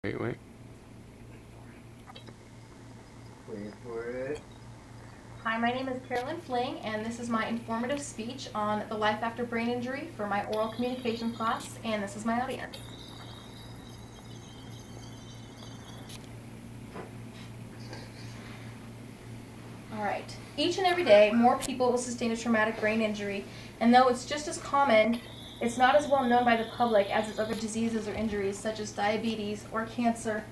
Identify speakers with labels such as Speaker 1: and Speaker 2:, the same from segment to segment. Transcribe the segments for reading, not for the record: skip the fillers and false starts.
Speaker 1: Wait.
Speaker 2: Wait for it.
Speaker 3: Hi, my name is Carolyn Fling, and this is my informative speech on the life after brain injury for my oral communication class, and this is my audience. All right. Each and every day, more people will sustain a traumatic brain injury, and though it's just as common, it's not as well known by the public as its other diseases or injuries such as diabetes or cancer.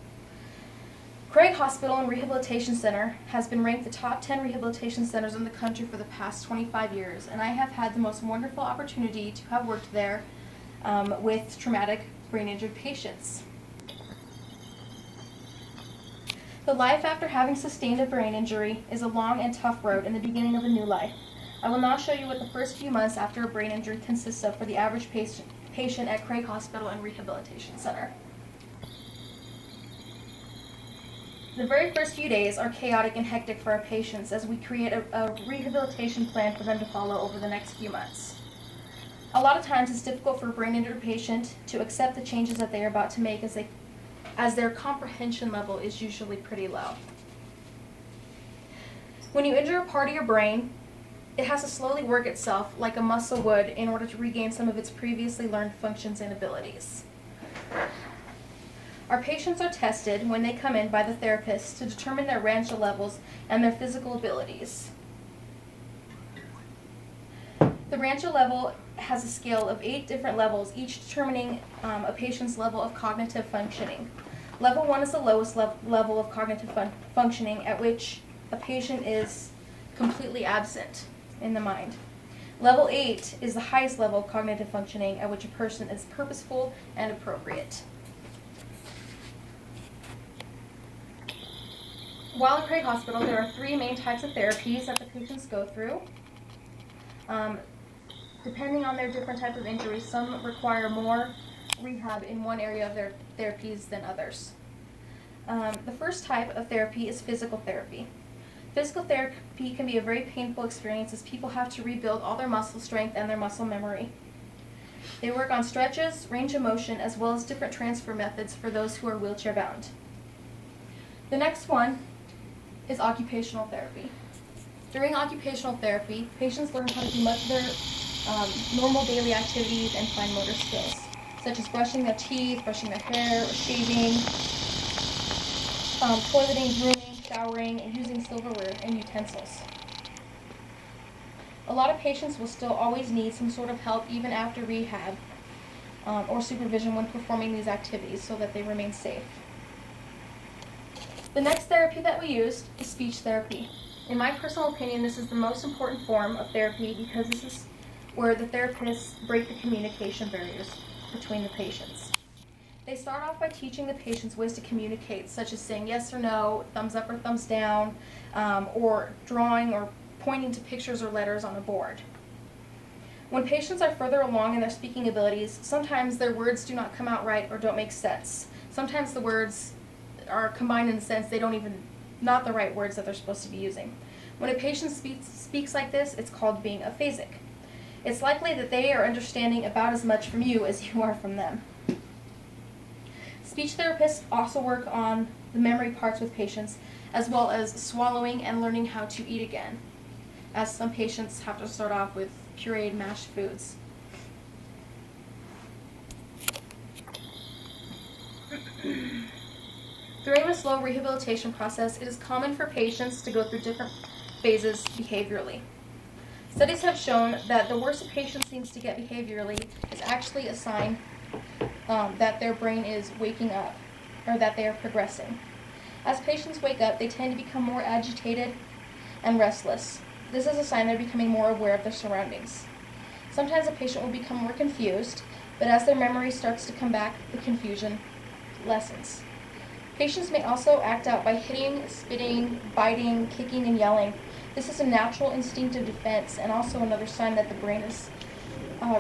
Speaker 3: Craig Hospital and Rehabilitation Center has been ranked the top 10 rehabilitation centers in the country for the past 25 years, and I have had the most wonderful opportunity to have worked there with traumatic brain injured patients. The life after having sustained a brain injury is a long and tough road in the beginning of a new life. I will now show you what the first few months after a brain injury consists of for the average patient at Craig Hospital and Rehabilitation Center. The very first few days are chaotic and hectic for our patients as we create a rehabilitation plan for them to follow over the next few months. A lot of times it's difficult for a brain injured patient to accept the changes that they are about to make as their comprehension level is usually pretty low. When you injure a part of your brain, it has to slowly work itself like a muscle would in order to regain some of its previously learned functions and abilities. Our patients are tested when they come in by the therapist to determine their Rancho levels and their physical abilities. The Rancho level has a scale of 8 different levels, each determining a patient's level of cognitive functioning. Level 1 is the lowest level of cognitive functioning at which a patient is completely absent in the mind. Level 8 is the highest level of cognitive functioning at which a person is purposeful and appropriate. While at Craig Hospital, there are 3 main types of therapies that the patients go through. Depending on their different type of injuries, some require more rehab in one area of their therapies than others. The first type of therapy is physical therapy. Physical therapy can be a very painful experience as people have to rebuild all their muscle strength and their muscle memory. They work on stretches, range of motion, as well as different transfer methods for those who are wheelchair bound. The next one is occupational therapy. During occupational therapy, patients learn how to do much of their normal daily activities and fine motor skills, such as brushing their teeth, brushing their hair, or shaving, toileting, grooming, showering, and using silverware and utensils. A lot of patients will still always need some sort of help even after rehab or supervision when performing these activities so that they remain safe. The next therapy that we used is speech therapy. In my personal opinion, this is the most important form of therapy because this is where the therapists break the communication barriers between the patients. They start off by teaching the patients ways to communicate, such as saying yes or no, thumbs up or thumbs down, or drawing or pointing to pictures or letters on a board. When patients are further along in their speaking abilities, sometimes their words do not come out right or don't make sense. Sometimes the words are combined in the sense they don't even, not the right words that they're supposed to be using. When a patient speaks like this, it's called being aphasic. It's likely that they are understanding about as much from you as you are from them. Speech therapists also work on the memory parts with patients, as well as swallowing and learning how to eat again, as some patients have to start off with pureed mashed foods. During the slow rehabilitation process, it is common for patients to go through different phases behaviorally. Studies have shown that the worse a patient seems to get behaviorally is actually a sign that their brain is waking up or that they are progressing. As patients wake up, they tend to become more agitated and restless. This is a sign they're becoming more aware of their surroundings. Sometimes a patient will become more confused, but as their memory starts to come back, the confusion lessens. Patients may also act out by hitting, spitting, biting, kicking, and yelling. This is a natural instinctive defense and also another sign that the brain is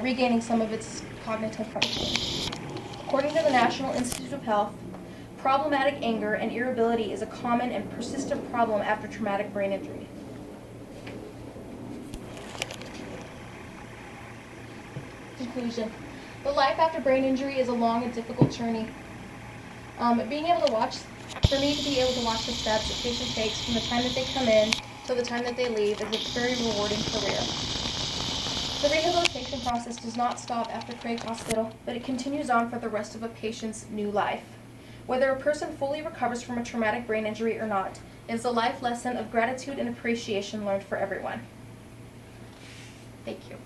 Speaker 3: regaining some of its cognitive function. According to the National Institute of Health, problematic anger and irritability is a common and persistent problem after traumatic brain injury. Conclusion. The life after brain injury is a long and difficult journey. Being able to watch, for me to be able to watch the steps a patient takes from the time that they come in to the time that they leave is a very rewarding career. The rehabilitation process does not stop after Craig Hospital, but it continues on for the rest of a patient's new life. Whether a person fully recovers from a traumatic brain injury or not, it is a life lesson of gratitude and appreciation learned for everyone. Thank you.